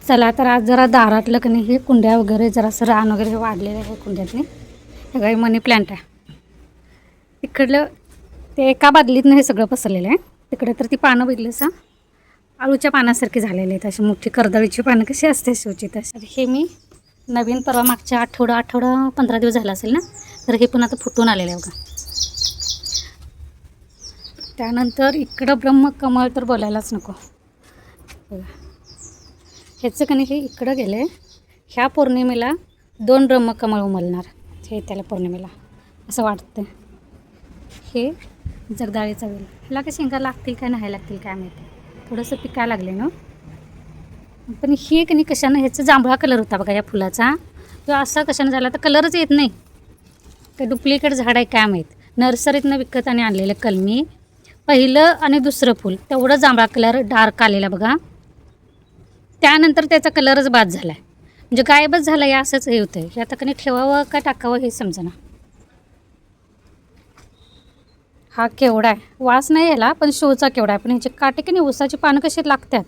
चला तर आज जरा दारातलं की नाही हे कुंड्या वगैरे जरासं रान वगैरे वाढलेलं आहे कुंड्यातनी. हे काही मनी प्लांट आहे. इकडलं ते एका बादलीतनं हे सगळं पसरलेलं आहे. तिकडे तर ती पानं बघितलीस आळूच्या पानासारखी झालेली आहेत, अशी मोठी कर्दळीची पानं कशी असते शिवची तशी. हे मी नवीन परवा मागच्या आठवडा 15 दिवस झाला असेल ना, तर हे पण आता फुटून आलेलं आहे बघा. त्यानंतर इकडं ब्रह्मकमळ तर बोलायलाच नको बघा. ह्याचं कणी हे इकडं गेले. ह्या पौर्णिमेला 2 ब्रह्मकमळ उमलणार हे त्याला पौर्णिमेला असं वाटतं. हे जगदाळीचा वेल, ह्याला काय शेंगा लागतील काय नाही लागतील काय माहिती, थोडंसं पिकायला लागले ना. पण हे कणी कशानं, ह्याचा जांभळा कलर होता बघा या फुलाचा, तो असा कशानं झाला तर कलरच येत नाही. ते डुप्लिकेट झाड आहे काय माहीत. नर्सरीतनं विकत आणि आणलेलं कलमी. पहिलं आणि दुसरं फूल तेवढं जांभळा कलर डार्क आलेला बघा. त्यानंतर त्याचा कलरच बाद झाला आहे, म्हणजे गायबच झाला आहे असंच हे होतं. हे आता कधी ठेवावं का टाकावं हे समजेना. हा केवडा आहे, वास नाही याला पण शोचा केवडा आहे. पण ह्याचे काटे की नाही ऊसाची पानं कशी लागतात.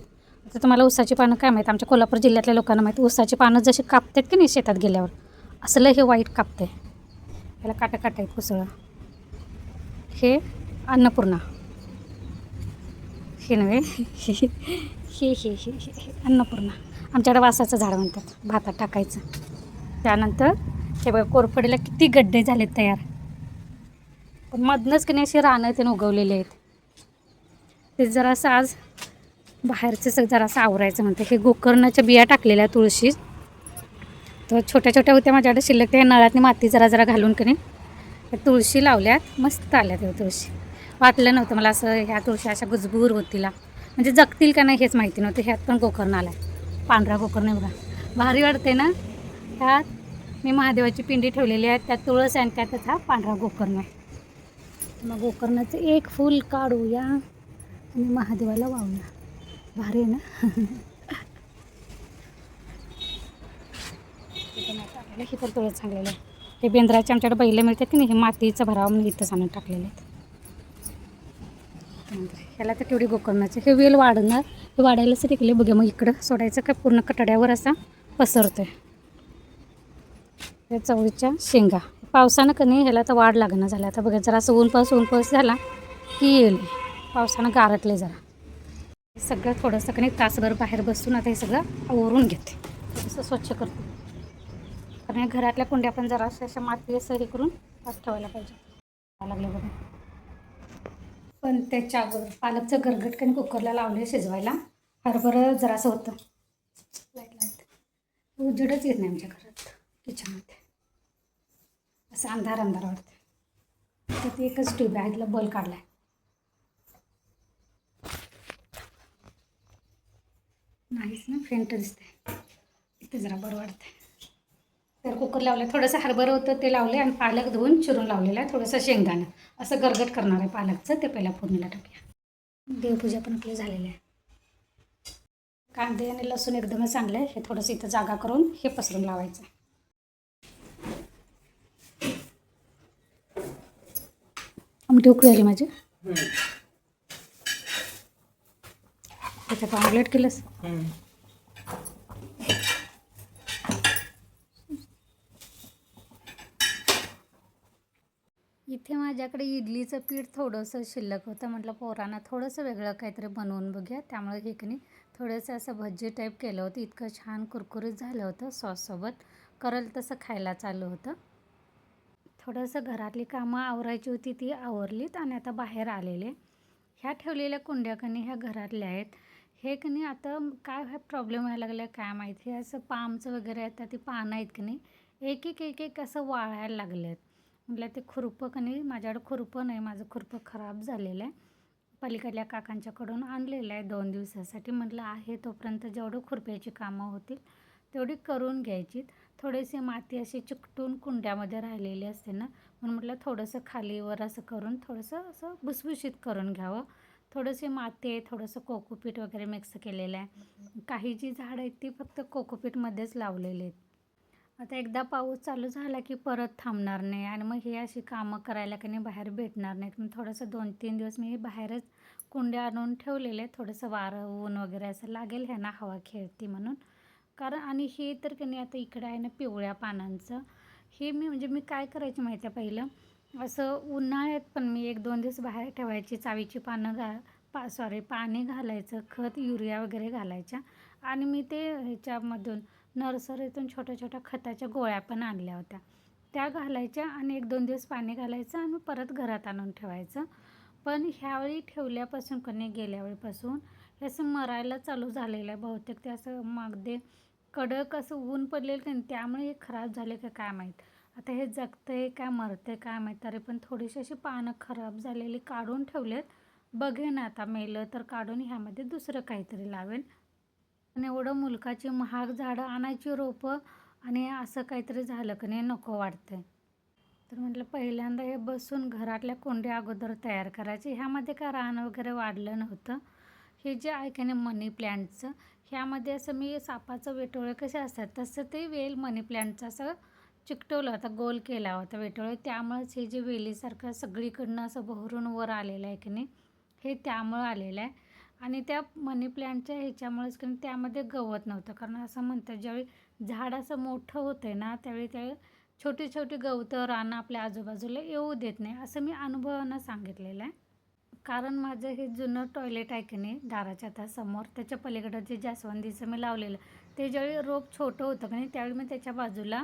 आता तुम्हाला ऊसाची पानं काय माहीत, आमच्या कोल्हापूर जिल्ह्यातल्या लोकांना माहीत. ऊसाची पानं जशी कापतात की नाही शेतात गेल्यावर, असलं हे वाईट कापते. ह्याला काटा आहेत कुसळं. हे अन्नपूर्णा, हे नव्हे हे अन्नपूर्णा. आमच्याकडे वासाचं झाड म्हणतात, भातात टाकायचं. त्यानंतर हे बघा कोरफडीला किती गड्डे झालेत तयार. पण मधनंच की नाही असे रानं ते उगवलेले आहेत. ते जरासं आज बाहेरचं जरासं आवरायचं म्हणते. हे गोकर्णाच्या बिया टाकलेल्या तुळशी, तर छोट्या छोट्या होत्या माझ्याकडे शिल्लक. त्या नळातनी माती जरा जरा घालून की नाही तुळशी लावल्यात, मस्त आल्यात त्या तुळशी. वाटलं नव्हतं मला असं ह्या तुळशी अशा गुजबूर होतीला, म्हणजे जगतील का नाही हेच माहिती नव्हतं. ह्यात पण गोकर्ण आला आहे, पांढरा गोकर्ण बघा, भारी वाटते ना. ह्यात मी महादेवाची पिंडी ठेवलेली आहे, त्यात तुळस आहे आणि त्यातच हा पांढरा गोकर्ण आहे. मग गोकर्णाचं एक फूल काढूया आणि महादेवाला वाहूया. भारी आहे ना. हे पण तुळस चांगलेलं आहे. हे बेंद्राचे आमच्याकडे बैलं मिळतात की नाही, हे मातीचं भरावं म्हणून इथंच आणून टाकलेलं आहे. ह्याला तर केवढी गोकर्णाचे हे वेल वाढणार, हे वाढायलाच टिकले बघा. मग इकडं सोडायचं का पूर्ण कटड्यावर असा पसरतोय. या चवळीच्या शेंगा पावसानं का नाही ह्याला तर वाढ लागणं झालं. आता बघा जरा असं ऊन पाऊस झाला की येईल. पावसानं गारटले जरा. हे सगळं थोडंसं का नाही तासभर बाहेर बसून आता हे सगळं आवरून घेते, थोडंसं स्वच्छ करते. कारण घरातल्या कुंड्या पण जरा अशा माती असं हे करून आत ठेवायला पाहिजे. लागले बघा. पण त्याच्या अगोदर पालकचं गरगट कणी कुकरला लावले शिजवायला. हरभरं जरासं होतं. लाईट लावते, उजेडच येत नाही आमच्या घरात किचनमध्ये, असं अंधार वाटतं. त्यात एकच ट्यूब आहे, तिला बल्ब काढला आहे. नाहीच ना, फेंट दिसते. इथे जरा बरं वाटतं. तर कुकर लावलं, थोडंसं हरभरं होतं ते लावले आणि पालक धुवून चिरून लावलेलं आहे. थोडंसं शेंगदाणं असं गरगट करणार आहे पालकचं, ते पहिला फोडणीला टाकूया. देवपूजा पण आपली झालेली आहे. कांदे आणि लसूण एकदमच आणले. हे थोडंसं इथं जागा करून हे पसरून लावायचं. आमटी उकळी आली माझी. त्याच्यात ऑमलेट केलंस. इथे माझ्याकडे इडलीचं पीठ थोडंसं शिल्लक होतं. म्हटलं पोरांना थोडंसं वेगळं काहीतरी बनवून बघूया. त्यामुळे हे की नाही थोडंसं असं भजी टाईप केलं होतं. इतकं छान कुरकुरीत झालं होतं. सॉससोबत करल तसं खायला चालू होतं. थोडंसं घरातली कामं आवरायची होती ती आवरलीत आणि आता बाहेर आलेले. ह्या ठेवलेल्या कुंड्या कणी ह्या घरातल्या आहेत. हे की नाही आता काय प्रॉब्लेम व्हायला लागला काय माहिती. हे असं पामचं वगैरे आता ती पानं आहेत की नाही एक एक असं वाळायला लागले आहेत. म्हटलं ते खुरपं की नाही, माझ्याकडं खुरपं नाही, माझं खुरपं खराब झालेलं आहे. पलीकडल्या काकांच्याकडून आणलेलं आहे 2 दिवसासाठी. म्हटलं आहे तोपर्यंत जेवढं खुरप्याची कामं होतील तेवढी करून घ्यायची. थोडीशी माती अशी चिकटून कुंड्यामध्ये राहिलेली असते ना, म्हणून म्हटलं थोडंसं खालीवर असं करून थोडंसं असं भुसभुशीत करून घ्यावं. थोडीशी माती आहे, थोडंसं कोकोपीट वगैरे मिक्स केलेलं आहे. काही जी झाडं आहेत ती फक्त कोकोपीटमध्येच लावलेली आहेत. आता एकदा पाऊस चालू झाला की परत थांबणार नाही आणि मग हे अशी कामं करायला की नाही बाहेर भेटणार नाहीत. मग थोडंसं 2-3 दिवस मी बाहेरच कुंड्या आणून ठेवलेले. थोडंसं वारं ऊन वगैरे असं लागेल ह्यांना हवा खेळती म्हणून. कारण आणि हे तर की नाही आता इकडे आहे ना पिवळ्या पानांचं, हे मी काय करायची माहिती आहे पहिलं, असं उन्हाळ्यात पण मी 1-2 दिवस बाहेर ठेवायची, चावीची पानं पाणी घालायचं, खत युरिया वगैरे घालायच्या आणि मी ते ह्याच्यामधून नर्सरीतून छोट्या छोट्या खताच्या गोळ्या पण आणल्या होत्या, त्या घालायच्या आणि 1-2 दिवस पाणी घालायचं आणि परत घरात आणून ठेवायचं. पण ह्यावेळी ठेवल्यापासून की नाही गेल्या वेळीपासून हे असं मरायला चालू झालेलं आहे. बहुतेक ते असं मागदे कडक असं ऊन पडलेलं की नाही, त्यामुळे हे खराब झाले का काय माहीत. आता हे जगतंय काय मरतंय काय माहीत. तरी पण थोडीशी अशी पानं खराब झालेली काढून ठेवलेत. बघेन आता मेलं तर काढून ह्यामध्ये दुसरं काहीतरी लावेन. आणि एवढं मुलकाची महाग झाडं आणायची रोपं आणि असं काहीतरी झालं की नाही नको वाटतंय. तर म्हटलं पहिल्यांदा हे बसून घरातल्या कोंड्या अगोदर तयार करायचे. ह्यामध्ये काय रान वगैरे वाढलं नव्हतं. हे जे आहे की नाही मनी प्लॅन्टचं, ह्यामध्ये असं मी सापाचं वेटोळे कसे असतात तसं ते वेल मनी प्लॅन्टचं असं चिकटवलं होतं, गोल केला होता वेटोळे. त्यामुळेच हे जे वेलीसारखं सगळीकडनं असं बहरून वर आलेलं आहे की नाही, हे त्यामुळं आलेलं आहे. आणि त्या मनी प्लॅन्टच्या ह्याच्यामुळेच की नाही त्यामध्ये गवत नव्हतं. कारण असं म्हणतात ज्यावेळी झाड असं मोठं होतं आहे ना, त्यावेळी छोटी छोटी गवतं रानं आपल्या आजूबाजूला येऊ देत नाही, असं मी अनुभवानं सांगितलेलं आहे. कारण माझं हे जुनं टॉयलेट आहे की नाही दाराच्या आता समोर, त्याच्या पलीकडं जे जास्वंदीचं मी लावलेलं, ते ज्यावेळी रोप छोटं होतं की नाही त्यावेळी मी त्याच्या बाजूला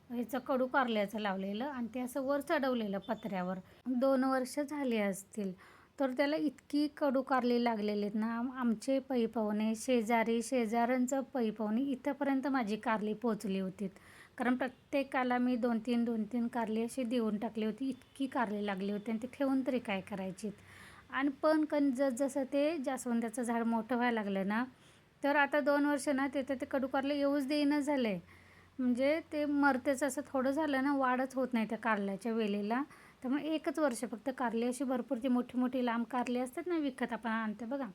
ह्याचं कडू कारल्याचं लावलेलं आणि ते असं वर चढवलेलं पत्र्यावर. 2 वर्ष झाली असतील. तर त्याला इतकी कडू कारली लागलेली आहेत ना, आमचे पै पाहुणे शेजाऱ्यांचं पै पाहुणे इथंपर्यंत माझी कारली पोचली होती. कारण प्रत्येकाला मी 2-3 कारली अशी देऊन टाकली होती, इतकी कारली लागली होती आणि ती ठेवून तरी काय करायची. आणि पण जसं ते जास्वंदाचं झाड मोठं व्हायला लागलं ना, तर आता 2 वर्ष ना तिथं ते कडू कारलं येऊच देईना झाले. म्हणजे ते मरतेच असं थोडं झालं ना, वाढच होत नाही त्या कारल्याच्या वेलीला. त्यामुळे 1च वर्ष फक्त कारली अशी भरपूर ती मोठी मोठी लांब कारली असतात ना विकत आपण आणते बघा,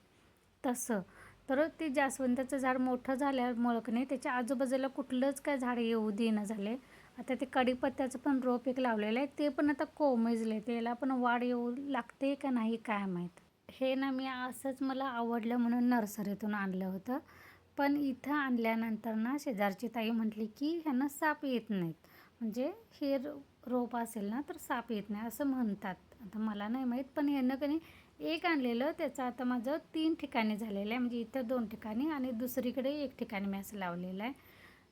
तसं. तर ते जास्वंदाचं झाड मोठं झाल्यामुळं की नाही त्याच्या आजूबाजूला कुठलंच काय झाड येऊ देईना झाले. आता ते कढीपत्त्याचं पण रोप एक लावलेलं आहे, ते पण आता कोमेजले. त्याला पण वाढ येऊ लागते का नाही काय माहीत. हे ना मी असंच मला आवडलं म्हणून नर्सरीतून आणलं होतं. पण इथं आणल्यानंतर ना शेजारची ताई म्हटली की ह्यांना साप येत नाहीत. म्हणजे हे रोप असेल ना तर साप येत नाही असं म्हणतात. आता मला नाही माहीत, पण ह्यानं की नाही एक आणलेलं त्याचं आता माझं 3 ठिकाणी झालेलं आहे. म्हणजे इथं 2 ठिकाणी आणि दुसरीकडे 1 ठिकाणी मी असं लावलेलं आहे.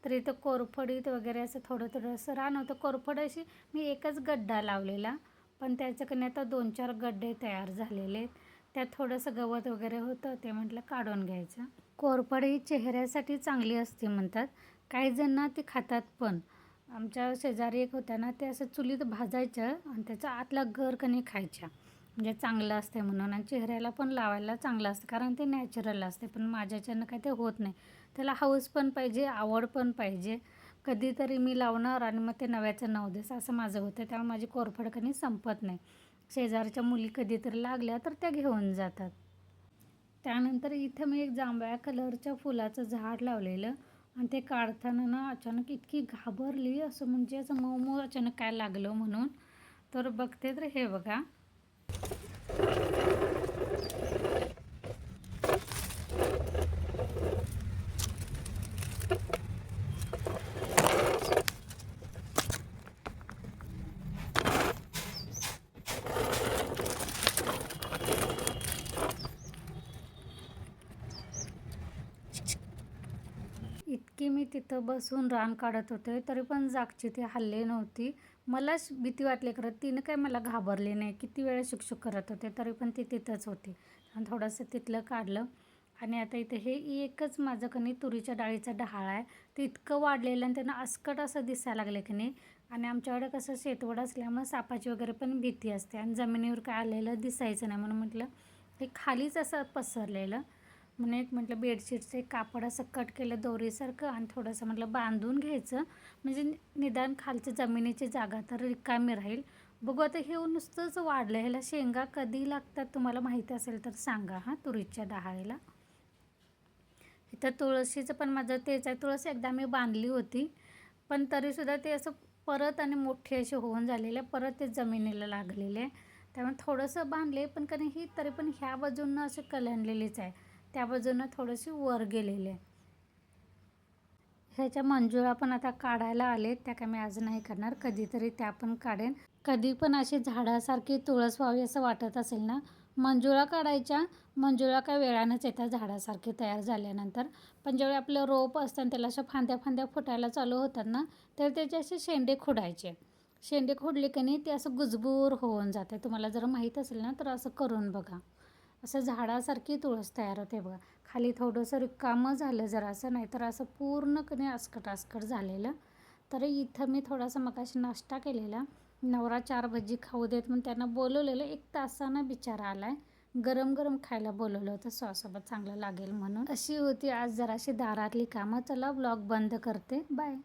तर इथं कोरफडीत वगैरे असं थोडं असं रान होतं. कोरफड अशी मी एकच गड्डा लावलेला, पण त्याचं की नाही आता 2-4 गड्डे तयार झालेले आहेत. त्यात थोडंसं गवत वगैरे होतं, ते म्हटलं काढून घ्यायचं. कोरफड ही चेहऱ्यासाठी चांगली असते म्हणतात. काही जण ना ती खातात पण. आमच्या शेजारी एक होत्या ना, ते असं चुलीत भाजायचं आणि त्याचा आतला गर कणी खायच्या. म्हणजे चांगलं असते म्हणून आणि चेहऱ्याला पण लावायला चांगलं असतं, कारण ते नॅचरल असते. पण माझ्याच्यानं काही ते होत नाही. त्याला हौस पण पाहिजे, आवड पण पाहिजे. कधीतरी मी लावणार आणि मग ते नव्याचं नवदेस असं माझं होतं. त्यामुळे माझी कोरफड कधी संपत नाही. शेजारच्या मुली कधीतरी लागल्या तर त्या घेऊन जातात. त्यानंतर इथं मी एक जांभळ्या कलरच्या फुलाचं झाड लावलेलं आणि ते काढताना ना अचानक इतकी घाबरली, असं म्हणजे असं मऊ मऊ अचानक काय लागलं म्हणून. तर बघते तर हे बघा. इतकी मी तिथं बसून रान काढत होते तरी पण जागची ती हलली नव्हती. मलाच भीती वाटली, खरं तिनं काय मला घाबरली नाही. किती वेळा शुकशुक करत होते तरी पण ती तिथंच होती. आणि थोडंसं तिथलं काढलं आणि आता इथं हे एकच माझं की नाही तुरीच्या डाळीचा डहाळ आहे. ते इतकं वाढलेलं आणि त्यांना अस्कट असं दिसायला लागलं की नाही. आणि आमच्याकडे कसं शेतवड असल्यामुळे सापाची वगैरे पण भीती असते आणि जमिनीवर काय आलेलं दिसायचं नाही, म्हणून म्हटलं हे खालीच असं पसरलेलं. म्हणून एक म्हटलं बेडशीटचं एक कापड असं कट केलं दोरीसारखं आणि थोडंसं म्हटलं बांधून घ्यायचं, म्हणजे निदान खालच्या जमिनीची जागा तर रिकामी राहील. बघू आता हे नुसतंच वाढलं, ह्याला शेंगा कधी लागतात तुम्हाला माहिती असेल तर सांगा हां, तुरीच्या डहाळीला. इथं तुळशीचं पण माझं तेच आहे. तुळस एकदा मी बांधली होती, पण तरीसुद्धा ते असं परत आणि मोठे असे होऊन झालेले, परत ते जमिनीला लागलेले. त्यामुळे थोडंसं बांधले पण का नाही ही तरी पण ह्या बाजूनं असे कलंडलेलीच आहे, त्या बाजूनं थोडीशी वर गेलेली आहे. ह्याच्या मंजुळा पण आता काढायला आले, त्या काय मी आज नाही करणार, कधीतरी त्या पण काढेन. कधी पण अशी झाडासारखी तुळस व्हावी असं वाटत असेल ना, मंजुळा काढायच्या. मंजुळा काय वेळानंच येतात झाडासारखी तयार झाल्यानंतर, पण ज्यावेळी आपलं रोप असतं आणि त्याला अशा फांद्या फांद्या फुटायला चालू होतात ना, तर त्याचे असे शेंडे खोडायचे. शेंडे खोडले की नाही ते असं गुजबूर होऊन जाते. तुम्हाला जर माहीत असेल ना तर असं करून बघा. असं झाडासारखी तुळस तयार होते बघा. खाली थोडंसं रिकामं झालं जरासं, नाही तर असं पूर्ण कधी आसकट आसकट झालेलं. तर इथं मी थोडासा मगाशी नाश्ता केलेला. नवरा 4 भजी खाऊ देत म्हणून त्यांना बोलवलेलं. 1 तासानं बिचारा आलाय. गरम गरम खायला बोलवलं होतं सॉससोबत, चांगलं लागेल म्हणून. अशी होती आज जराशी दारातली कामं. चला व्लॉग बंद करते. बाय.